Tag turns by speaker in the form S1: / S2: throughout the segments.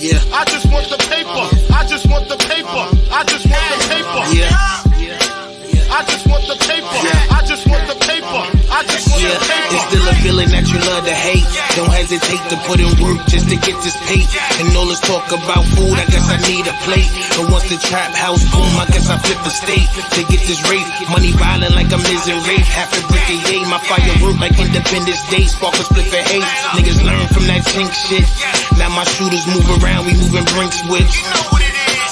S1: Yeah.
S2: I just want the paper. I just want the paper. I just want the paper.
S1: Yeah.
S2: I just want the paper. I just want the paper. I just want the paper.
S1: It's still a feeling that you love to hate. Don't hesitate to put in work just to get this pay. And all this talk about food, I guess I need a plate. But once the trap house boom, I guess I flip the state to get this rate. Money violent like I'm in rape. Half a brick a yay. My firework like Independence Day. Spark a split for hate. Niggas learn from that chink shit. Now my shooters move around, we moving brink switch.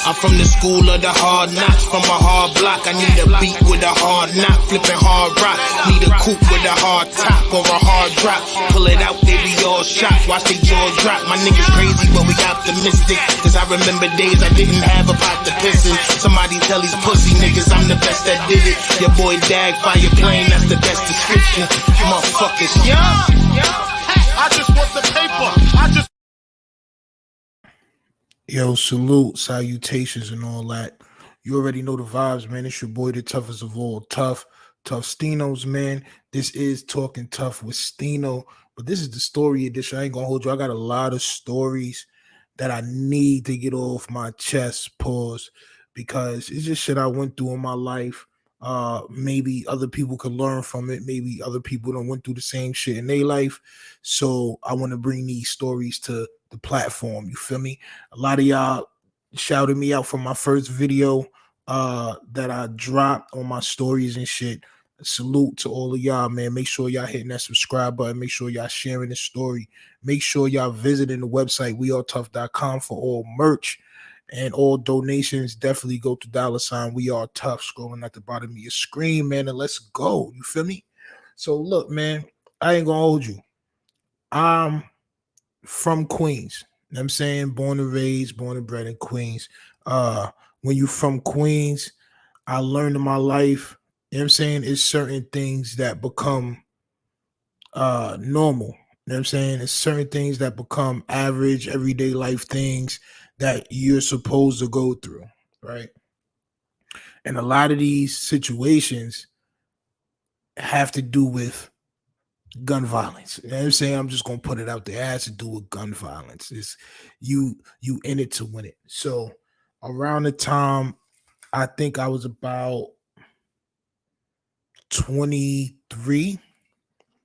S1: I'm from the school of the hard knocks, from a hard block. I need a beat with a hard knock, flipping hard rock. Need a coupe with a hard top or a hard drop. Pull it out, they be all shocked, watch they jaw drop. My niggas crazy, but we optimistic. Cause I remember days I didn't have a pot to piss in. Somebody tell these pussy niggas I'm the best that did it. Your boy Dag, fire plane, that's the best description. Motherfuckers,
S2: I just want the paper. I just
S3: Yo, salute, salutations, and all that. You already know the vibes, man. It's your boy, the toughest of all, Tough Stinos, man. This is Talking Tough with Stino, but this is the story edition. I ain't gonna hold you. I got a lot of stories that I need to get off my chest, pause, because it's just shit I went through in my life. Maybe other people could learn from it. Maybe other people don't went through the same shit in their life. So I want to bring these stories to the platform. You feel me? A lot of y'all shouted me out from my first video that I dropped on my stories and shit. Salute to all of y'all, man. Make sure y'all hitting that subscribe button. Make sure y'all sharing the story. Make sure y'all visiting the website wearetough.com for all merch. And all donations definitely go to $ We Are Tough, scrolling at the bottom of your screen, man. And let's go. You feel me? So look, man, I ain't gonna hold you. I'm from Queens. You know what I'm saying? Born and raised, born and bred in Queens. When you from Queens, I learned in my life, you know what I'm saying, it's certain things that become normal. You know what I'm saying? It's certain things that become average, everyday life things that you're supposed to go through, right? And a lot of these situations have to do with gun violence. You know what I'm saying? I'm just gonna put it out there. It has to do with gun violence. It's you in it to win it. So around the time, I think I was about 23,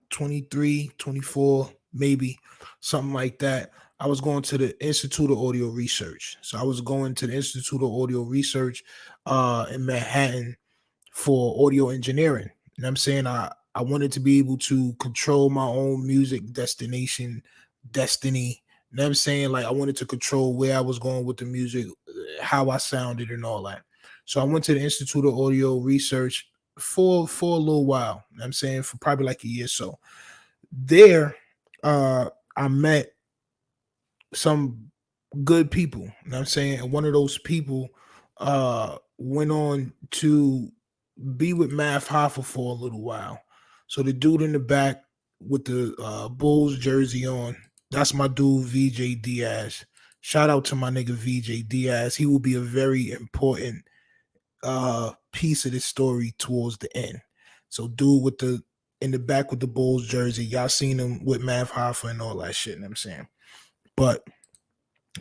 S3: 24, maybe something like that. I was going to the Institute of Audio Research. So I was going to the Institute of Audio Research in Manhattan for audio engineering. You know what I'm saying? I wanted to be able to control my own music destiny. You know what I'm saying? Like I wanted to control where I was going with the music, how I sounded and all that. So I went to the Institute of Audio Research for a little while. You know what I'm saying? For probably like a year or so. There, I met some good people. You know what I'm saying? And one of those people went on to be with Math Hoffa for a little while. So the dude in the back with the Bulls jersey on, that's my dude, VJ Diaz. Shout out to my nigga VJ Diaz. He will be a very important piece of this story towards the end. So dude with the in the back with the Bulls jersey, y'all seen him with Math Hoffa and all that shit, you know what I'm saying? But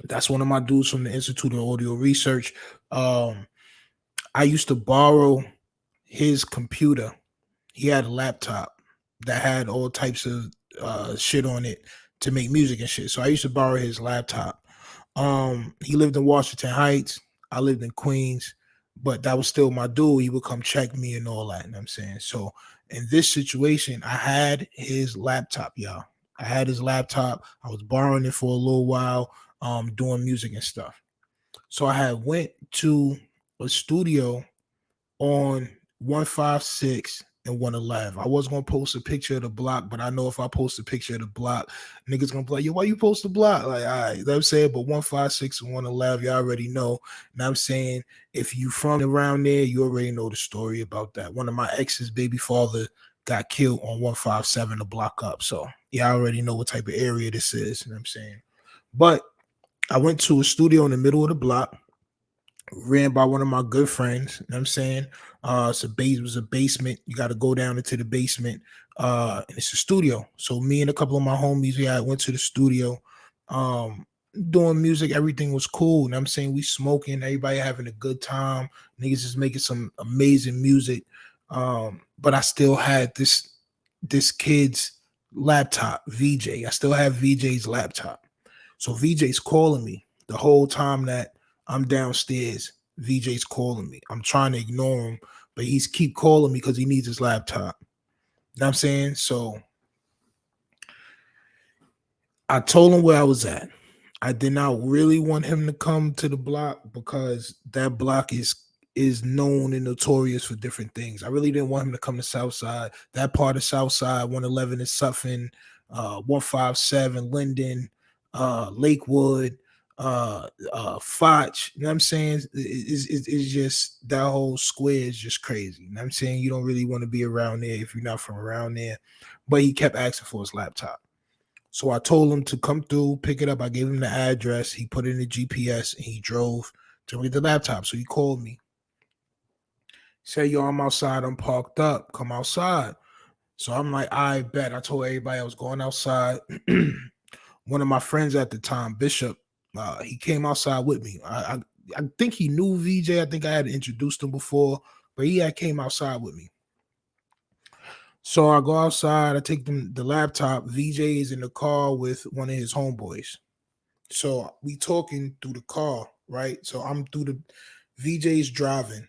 S3: that's one of my dudes from the Institute of Audio Research. I used to borrow his computer. He had a laptop that had all types of shit on it to make music and shit. So I used to borrow his laptop. He lived in Washington Heights. I lived in Queens, but that was still my dude. He would come check me and all that, you know what I'm saying? So in this situation, I had his laptop, y'all. I had his laptop. I was borrowing it for a little while, doing music and stuff. So I had went to a studio on 156 and 111. I was gonna post a picture of the block, but I know if I post a picture of the block, niggas gonna be like, yo, why you post the block? Like, all right, you know what I'm saying? But 156 and 111, y'all already know. And I'm saying, if you from around there, you already know the story about that. One of my ex's baby father got killed on 157, a block up. So yeah, I already know what type of area this is, you know what I'm saying? But I went to a studio in the middle of the block, ran by one of my good friends, you know what I'm saying? It was a basement. You got to go down into the basement. And it's a studio. So me and a couple of my homies, I went to the studio. doing music, everything was cool. And I'm saying we smoking, everybody having a good time. Niggas is making some amazing music. But I still had this kid's laptop, VJ. I still have VJ's laptop. So VJ's calling me the whole time that I'm downstairs. VJ's calling me. I'm trying to ignore him, but he's keep calling me because he needs his laptop. You know what I'm saying? So I told him where I was at. I did not really want him to come to the block because that block is known and notorious for different things. I really didn't want him to come to Southside. That part of Southside, 111 is Suffin, 157 Linden, Lakewood, Foch. You know what I'm saying? It's just that whole square is just crazy. You know what I'm saying? You don't really want to be around there if you're not from around there. But he kept asking for his laptop. So I told him to come through, pick it up. I gave him the address. He put in the GPS and he drove to get the laptop. So he called me. He said, yo, I'm outside. I'm parked up. Come outside. So I'm like, I bet. I told everybody I was going outside. One of my friends at the time, Bishop, he came outside with me. I think he knew VJ. I think I had introduced him before, but he had came outside with me. So I go outside, I take the laptop. VJ is in the car with one of his homeboys. So we talking through the car, right? So I'm through the VJ's driving.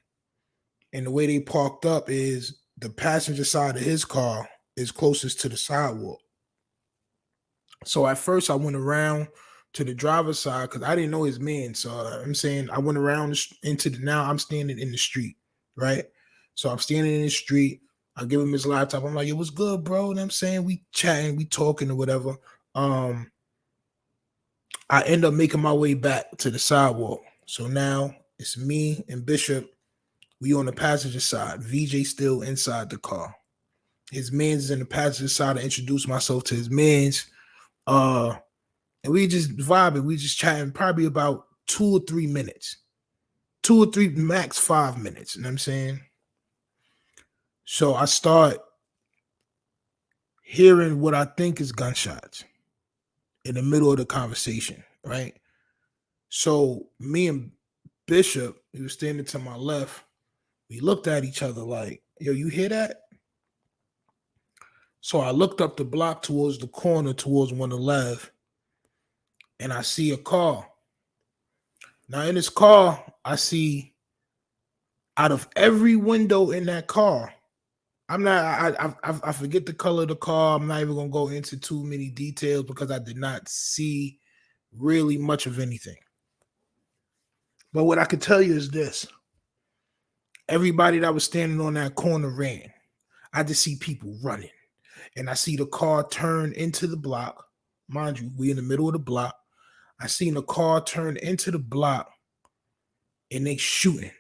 S3: And the way they parked up is the passenger side of his car is closest to the sidewalk. So at first I went around to the driver's side because I didn't know his man. So I'm saying I went around now I'm standing in the street, right? So I'm standing in the street. I give him his laptop. I'm like, it was good, bro. And I'm saying we chatting, we talking or whatever. I end up making my way back to the sidewalk. So now it's me and Bishop. We on the passenger side. VJ still inside the car. His man's is in the passenger side. I introduced myself to his man's. And we just vibing. We just chatting probably about 2 or 3 minutes. 2 or 3, max 5 minutes. You know what I'm saying? So I start hearing what I think is gunshots in the middle of the conversation, right? So me and Bishop, he was standing to my left. We looked at each other like, yo, you hear that? So I looked up the block towards the corner, towards 111, and I see a car. Now in this car, I see out of every window in that car, I forget the color of the car. I'm not even gonna go into too many details because I did not see really much of anything. But what I could tell you is this: everybody that was standing on that corner ran. I just see people running, and I see the car turn into the block. Mind you, we in the middle of the block. I seen the car turn into the block, and they shooting.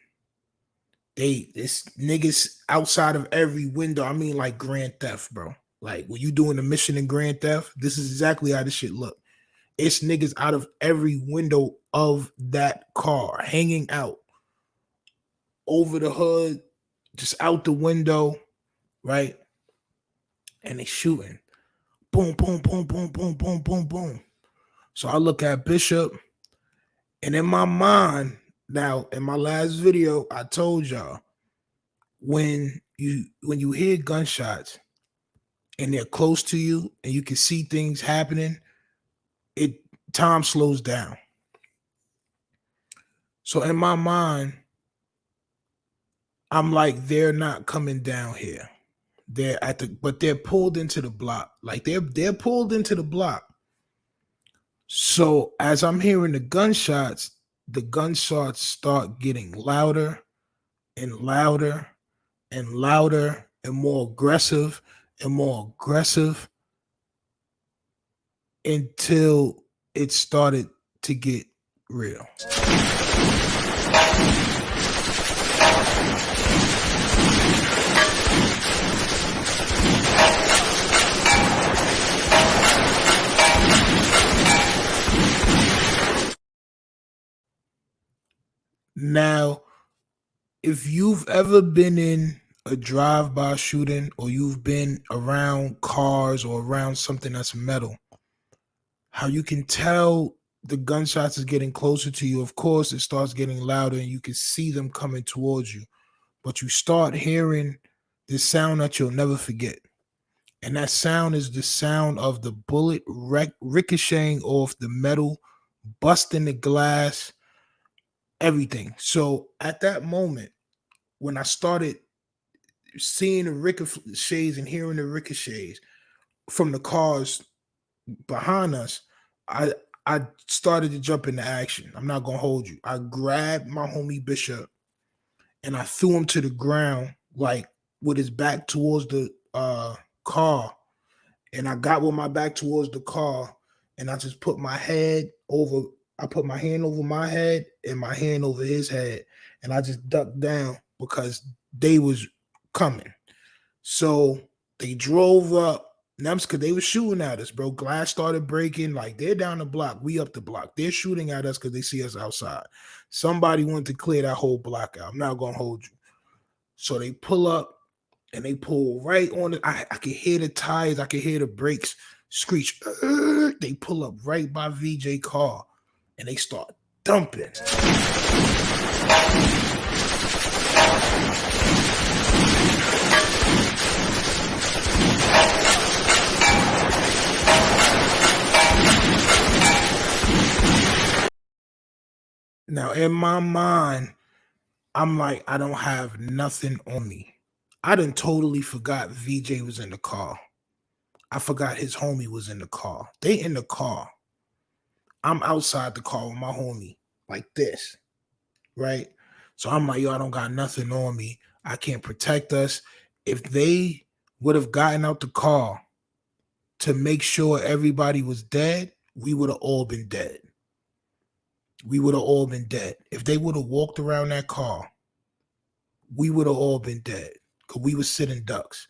S3: This niggas outside of every window. I mean, like Grand Theft, bro. Like when you doing a mission in Grand Theft, this is exactly how this shit look. It's niggas out of every window of that car, hanging out over the hood, just out the window, right? And they shooting. Boom, boom, boom, boom, boom, boom, boom, boom. So I look at Bishop, and in my mind, now in my last video, I told y'all when you hear gunshots and they're close to you and you can see things happening, time slows down. So in my mind, I'm like, they're not coming down here. But they're pulled into the block. Like they're pulled into the block. So as I'm hearing the gunshots start getting louder and louder and louder and more aggressive until it started to get real. Now, if you've ever been in a drive-by shooting or you've been around cars or around something that's metal, how you can tell the gunshots is getting closer to you, of course, it starts getting louder and you can see them coming towards you. But you start hearing this sound that you'll never forget. And that sound is the sound of the bullet ricocheting off the metal, busting the glass, everything. So at that moment, when I started seeing the ricochets and hearing the ricochets from the cars behind us, I started to jump into action. I'm not gonna hold you. I grabbed my homie Bishop and I threw him to the ground, like with his back towards the car. And I got with my back towards the car, and I just put my head over. I put my hand over my head and my hand over his head, and I just ducked down because they was coming. So they drove up. That's because they were shooting at us, bro. Glass started breaking. Like, they're down the block. We up the block. They're shooting at us because they see us outside. Somebody wanted to clear that whole block out. I'm not going to hold you. So they pull up and they pull right on it. I could hear the tires. I could hear the brakes screech. They pull up right by VJ car and they start dumping. Now, in my mind, I'm like, I don't have nothing on me. I done totally forgot VJ was in the car. I forgot his homie was in the car. They in the car. I'm outside the car with my homie, like this, right? So I'm like, yo, I don't got nothing on me. I can't protect us. If they would have gotten out the car to make sure everybody was dead, we would have all been dead. We would have all been dead. If they would have walked around that car, we would have all been dead because we were sitting ducks.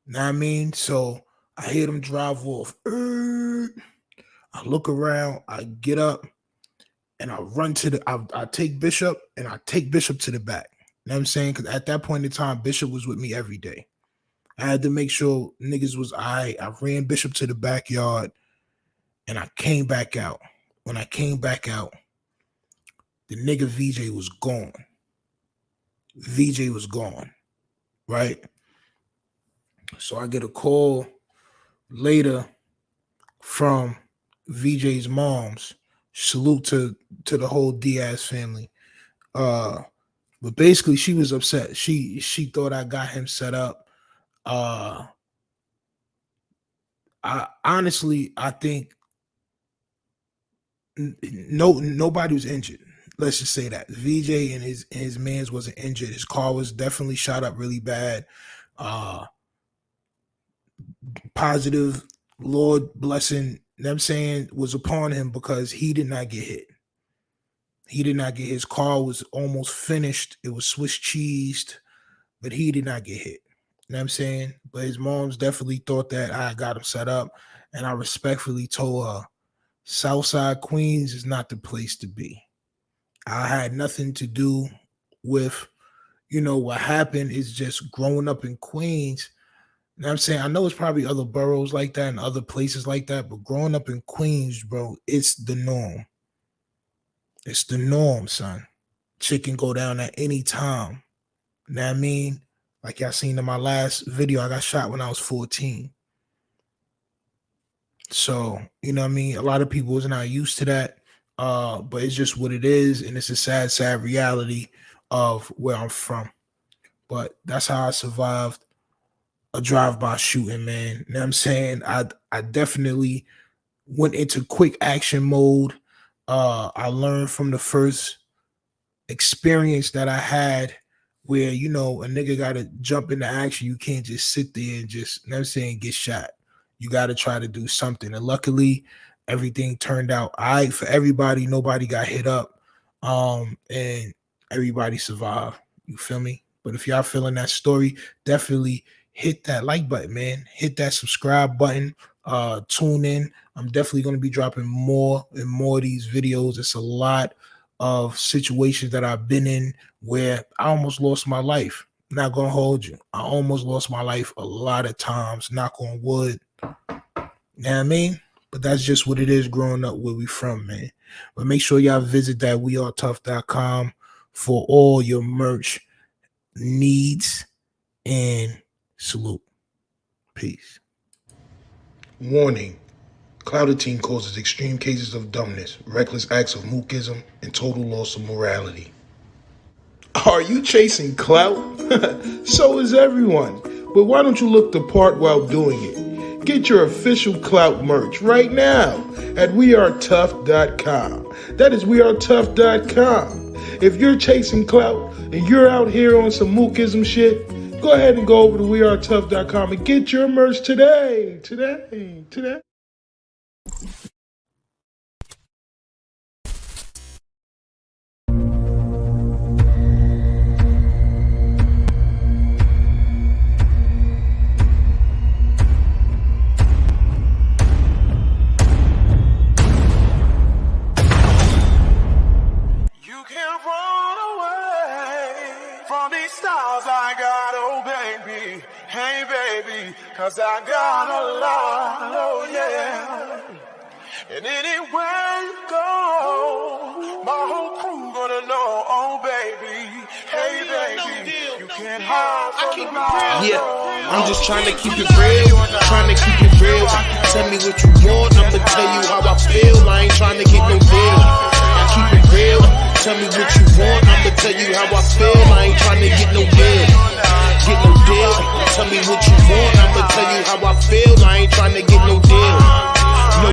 S3: Know what I mean? So I hear them drive off. I look around, I get up, and I run to the, I take Bishop, and I take Bishop to the back. You know what I'm saying? Because at that point in time, Bishop was with me every day. I had to make sure niggas was all right. I ran Bishop to the backyard, and I came back out. When I came back out, the nigga VJ was gone. VJ was gone, right? So I get a call later from VJ's mom's. Salute to the whole Diaz family. But basically she was upset. She thought I got him set up. I honestly, I think nobody was injured. Let's just say that VJ and his mans wasn't injured. His car was definitely shot up really bad. Positive Lord blessing, you know what I'm saying, was upon him because he did not get hit. He did not get, his car was almost finished. It was Swiss cheesed, but he did not get hit. You know what I'm saying? But his mom's definitely thought that I got him set up, and I respectfully told her, Southside Queens is not the place to be. I had nothing to do with, what happened is just growing up in Queens. You know what I'm saying? I know it's probably other boroughs like that and other places like that, but growing up in Queens, bro, it's the norm. It's the norm, son. Shit can go down at any time. You know what I mean? Like y'all seen in my last video, I got shot when I was 14. So, you know what I mean? A lot of people is not used to that. But it's just what it is, and it's a sad, sad reality of where I'm from. But that's how I survived a drive-by shooting, man. You know what I'm saying? I definitely went into quick action mode. I learned from the first experience that I had where, a nigga got to jump into action. You can't just sit there and just, you know what I'm saying, get shot. You got to try to do something. And luckily, everything turned out all right for everybody. Nobody got hit up. And everybody survived. You feel me? But if y'all feeling that story, definitely hit that like button, man. Hit that subscribe button. Tune in. I'm definitely going to be dropping more and more of these videos. It's a lot of situations that I've been in where I almost lost my life. Not going to hold you. I almost lost my life a lot of times. Knock on wood. You know what I mean? But that's just what it is growing up where we from, man. But make sure y'all visit that wearetuff.com for all your merch needs, and salute. Peace. Warning. Clouded teen causes extreme cases of dumbness, reckless acts of mookism, and total loss of morality. Are you chasing clout? So is everyone. But why don't you look the part while doing it? Get your official clout merch right now at wearetuff.com. That is wearetuff.com. If you're chasing clout and you're out here on some mookism shit, go ahead and go over to wearetuff.com and get your merch today. Today.
S2: Hey baby, cause I got a lot, oh yeah. And anywhere you go, my whole crew gonna know, oh baby. Hey baby, you can't hide from my
S1: Yeah, I'm just trying to keep it real, trying to keep it real. Tell me what you want, I'ma tell you how I feel. I ain't trying to get no deal. I keep it real, tell me what you want, I'ma tell you how I feel. I ain't trying to get no deal. Get no deal. Tell me what you want, I'ma tell you how I feel. I ain't trying to get no deal.